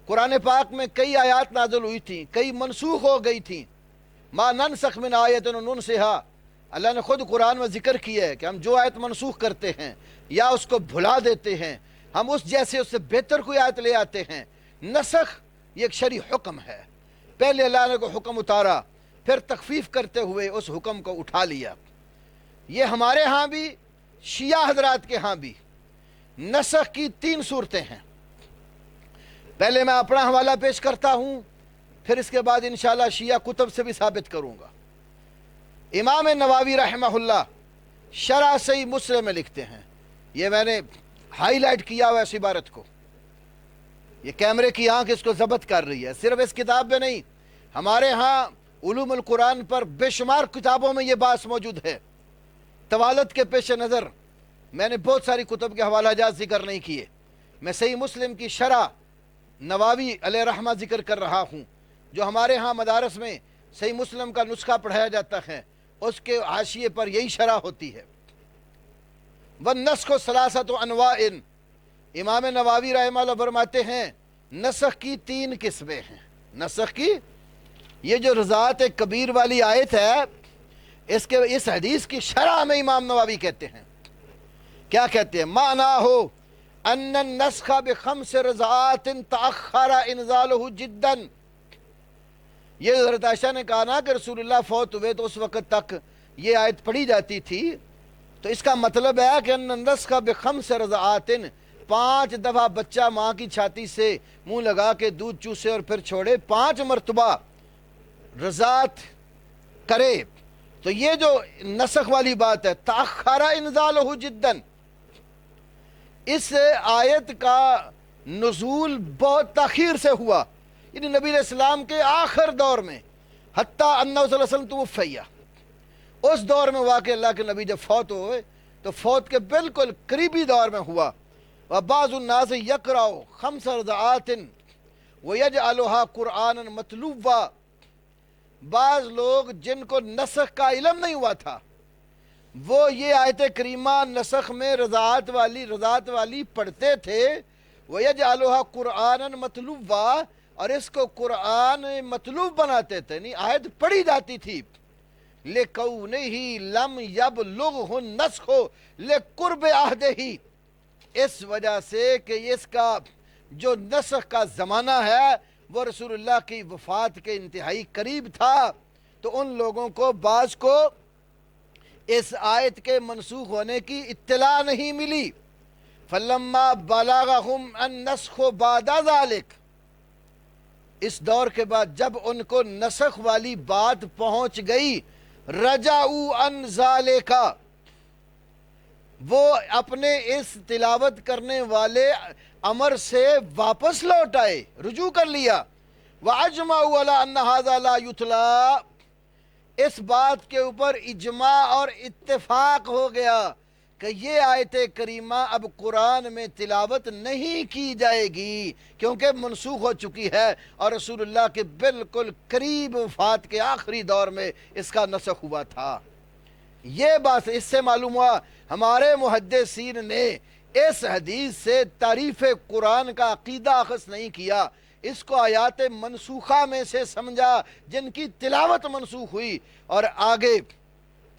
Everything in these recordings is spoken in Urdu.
قرآن پاک میں کئی آیات نازل ہوئی تھیں، کئی منسوخ ہو گئی تھیں. ما ننسخ من آیت ننسها، اللہ نے خود قرآن میں ذکر کیا ہے کہ ہم جو آیت منسوخ کرتے ہیں یا اس کو بھلا دیتے ہیں، ہم اس جیسے اس سے بہتر کوئی آیت لے آتے ہیں. نسخ یہ ایک شرعی حکم ہے. پہلے اللہ نے کوئی حکم اتارا، پھر تخفیف کرتے ہوئے اس حکم کو اٹھا لیا. یہ ہمارے ہاں بھی، شیعہ حضرات کے ہاں بھی نسخ کی 3 صورتیں ہیں. پہلے میں اپنا حوالہ پیش کرتا ہوں، پھر اس کے بعد انشاءاللہ شیعہ کتب سے بھی ثابت کروں گا. امام نووی رحمہ اللہ شرح صحیح مسلم میں لکھتے ہیں، یہ میں نے ہائی لائٹ کیا ہوا اس عبارت کو، یہ کیمرے کی آنکھ اس کو ضبط کر رہی ہے. صرف اس کتاب میں نہیں، ہمارے ہاں علوم القرآن پر بے شمار کتابوں میں یہ بات موجود ہے. طوالت کے پیش نظر میں نے بہت ساری کتب کے حوالہ جات ذکر نہیں کیے. میں صحیح مسلم کی شرح نووی علیہ رحمہ ذکر کر رہا ہوں، جو ہمارے ہاں مدارس میں صحیح مسلم کا نسخہ پڑھایا جاتا ہے، اس کے حاشیے پر یہی شرح ہوتی ہے. وَالنَّسْخُ ثَلَاثَةُ أَنْوَاءٍ، امام نووی رحمہ اللہ فرماتے ہیں نسخ کی 3 قسمیں ہیں. نسخ کی یہ جو رضاعت کبیر والی آیت ہے، اس حدیث کی شرح میں امام نووی کہتے ہیں، کیا کہتے ہیں؟ معنیٰ ہو ان النسخ بخمس رضعات تأخر انزالہ جدا. یہ حضرت عائشہ نے کہا نا کہ رسول اللہ فوت ہوئے تو اس وقت تک یہ آیت پڑھی جاتی تھی، تو اس کا مطلب ہے کہ ان النسخ بخمس رضعات، 5 دفعہ بچہ ماں کی چھاتی سے منہ لگا کے دودھ چوسے اور پھر چھوڑے، 5 مرتبہ رضاعت کرے. تو یہ جو نسخ والی بات ہے، تأخر انزالہ جدا، اس آیت کا نزول بہت تاخیر سے ہوا، یعنی نبی علیہ السلام کے آخر دور میں، حتیٰ انہ صلی اللہ علیہ وسلم توفیہ، اس دور میں ہوا کہ اللہ کے نبی جب فوت ہوئے تو فوت کے بالکل قریبی دور میں ہوا. وَبَعْضُ النَّاسِ يَقْرَأُ خَمْسَ رَضَعَاتٍ وَيَجْعَلُهَا قُرْآنًا مَطْلُوبًا. بعض لوگ جن کو نسخ کا علم نہیں ہوا تھا، وہ یہ آیت کریمہ نسخ میں رضاعت والی پڑھتے تھے. وَيَجْعَلُهَا قُرْآنًا مَطْلُوبًا، اور اس کو قرآن مطلوب بناتے تھے، نہیں آیت پڑھی جاتی تھی. لِكَوْنِهِ لَمْ يَبْلُغْهُ النَّسْخُ لِقُرْبِ عَهْدِهِ، اس وجہ سے کہ اس کا جو نسخ کا زمانہ ہے وہ رسول اللہ کی وفات کے انتہائی قریب تھا، تو ان لوگوں کو بعض کو اس آیت کے منسوخ ہونے کی اطلاع نہیں ملی. فَلَمَّا بَلَغَهُمْ النَّسْخُ بَعْدَ ذَلِكَ، اس دور کے بعد جب ان کو نسخ والی بات پہنچ گئی، رجعوا عن ذالک، وہ اپنے اس تلاوت کرنے والے امر سے واپس لوٹ آئے، رجوع کر لیا. وَأَجْمَعُوا عَلَىٰ أَنَّ هَذَا لَا يُتْلَىٰ، اس بات کے اوپر اجماع اور اتفاق ہو گیا کہ یہ آیت کریمہ اب قرآن میں تلاوت نہیں کی جائے گی، کیونکہ منسوخ ہو چکی ہے، اور رسول اللہ کے بالکل قریب وفات کے آخری دور میں اس کا نسخ ہوا تھا. یہ بات اس سے معلوم ہوا ہمارے محدثین نے اس حدیث سے تعریف قرآن کا عقیدہ اخذ نہیں کیا، اس کو آیات منسوخہ میں سے سمجھا جن کی تلاوت منسوخ ہوئی، اور آگے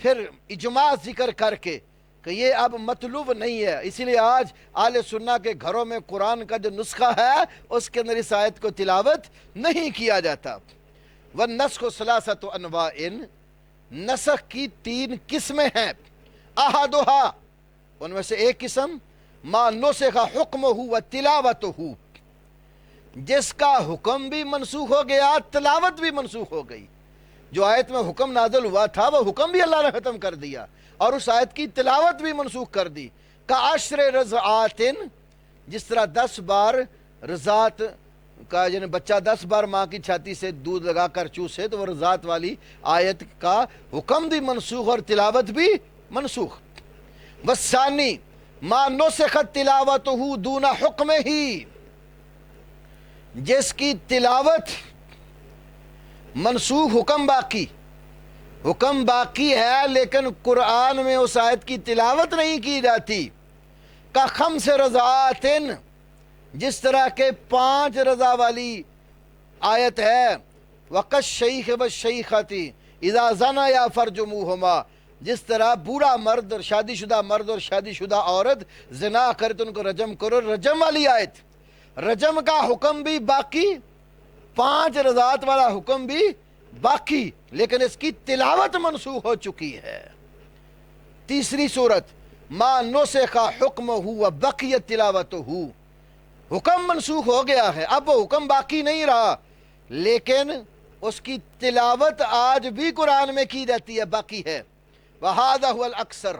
پھر اجماع ذکر کر کے کہ یہ اب مطلوب نہیں ہے. اسی لیے آج اہل سنہ کے گھروں میں قرآن کا جو نسخہ ہے اس کے اندر اس آیت کو تلاوت نہیں کیا جاتا. وَالنَّسْخُ ثَلَاثَةُ أَنْوَاءٍ، نسخ کی 3 قسمیں ہیں. احدھا، ان میں سے ایک قسم ما نسخ حکمہ و تلاوتہ، جس کا حکم بھی منسوخ ہو گیا، تلاوت بھی منسوخ ہو گئی. جو آیت میں حکم نازل ہوا تھا وہ حکم بھی اللہ نے ختم کر دیا، اور اس آیت کی تلاوت بھی منسوخ کر دی. کعشر رضعات، جس طرح 10 بار رضاعت کا، یعنی بچہ 10 بار ماں کی چھاتی سے دودھ لگا کر چوسے، تو وہ رضاعت والی آیت کا حکم بھی منسوخ اور تلاوت بھی منسوخ. والثانی ما نسخت تلاوتہ دون حکمہ، جس کی تلاوت منسوخ، حکم باقی ہے لیکن قرآن میں اس آیت کی تلاوت نہیں کی جاتی. کا خمس رضعات، جس طرح کے 5 رضا والی آیت ہے وَقَشْ شَيْخِ وَالشَّيْخَةِ اِذَا زَنَيَا فَرْجُمُوهُمَا، جس طرح بوڑھا مرد اور شادی شدہ مرد اور شادی شدہ عورت زنا کرے تو ان کو رجم کرو، رجم والی آیت، رجم کا حکم بھی باقی، 5 رضاعت والا حکم بھی باقی، لیکن اس کی تلاوت منسوخ ہو چکی ہے۔ تیسری صورت ما نسخ حکمہ وبقیت تلاوتہ، حکم منسوخ ہو گیا ہے، اب وہ حکم باقی نہیں رہا، لیکن اس کی تلاوت آج بھی قرآن میں کی جاتی ہے، باقی ہے۔ وَهَذَا هُوَ الْأَكْثَرُ،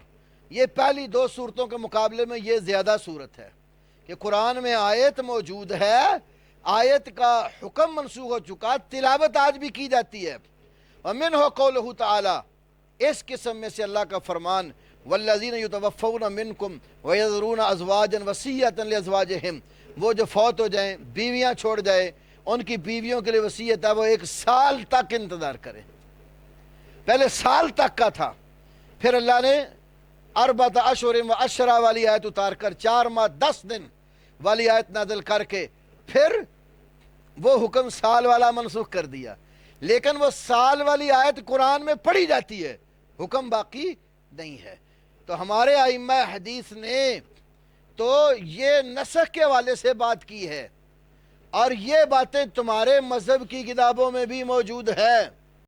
یہ پہلی 2 صورتوں کے مقابلے میں یہ زیادہ صورت ہے کہ قرآن میں آیت موجود ہے، آیت کا حکم منسوخ ہو چکا، تلاوت آج بھی کی جاتی ہے۔ وَمِنْهُ قَوْلُهُ تَعَالَى، اس قسم میں سے اللہ کا فرمان وَالَّذِينَ يُتَوَفَّوْنَ مِنْكُمْ وَيَذَرُونَ أَزْوَاجًا وَصِيَّةً لِأَزْوَاجِهِمْ، وہ جو فوت ہو جائیں، بیویاں چھوڑ جائیں، ان کی بیویوں کے لیے وصیت ہے وہ 1 سال تک انتظار کریں۔ پہلے سال تک کا تھا، پھر اللہ نے 4 اشہر و عشرہ والی آیت اتار کر 4 ماہ 10 دن والی آیت نازل کر کے پھر وہ حکم سال والا منسوخ کر دیا، لیکن وہ سال والی آیت قرآن میں پڑھی جاتی ہے، حکم باقی نہیں ہے۔ تو ہمارے ائمہ حدیث نے تو یہ نسخ کے حوالے سے بات کی ہے، اور یہ باتیں تمہارے مذہب کی کتابوں میں بھی موجود ہے۔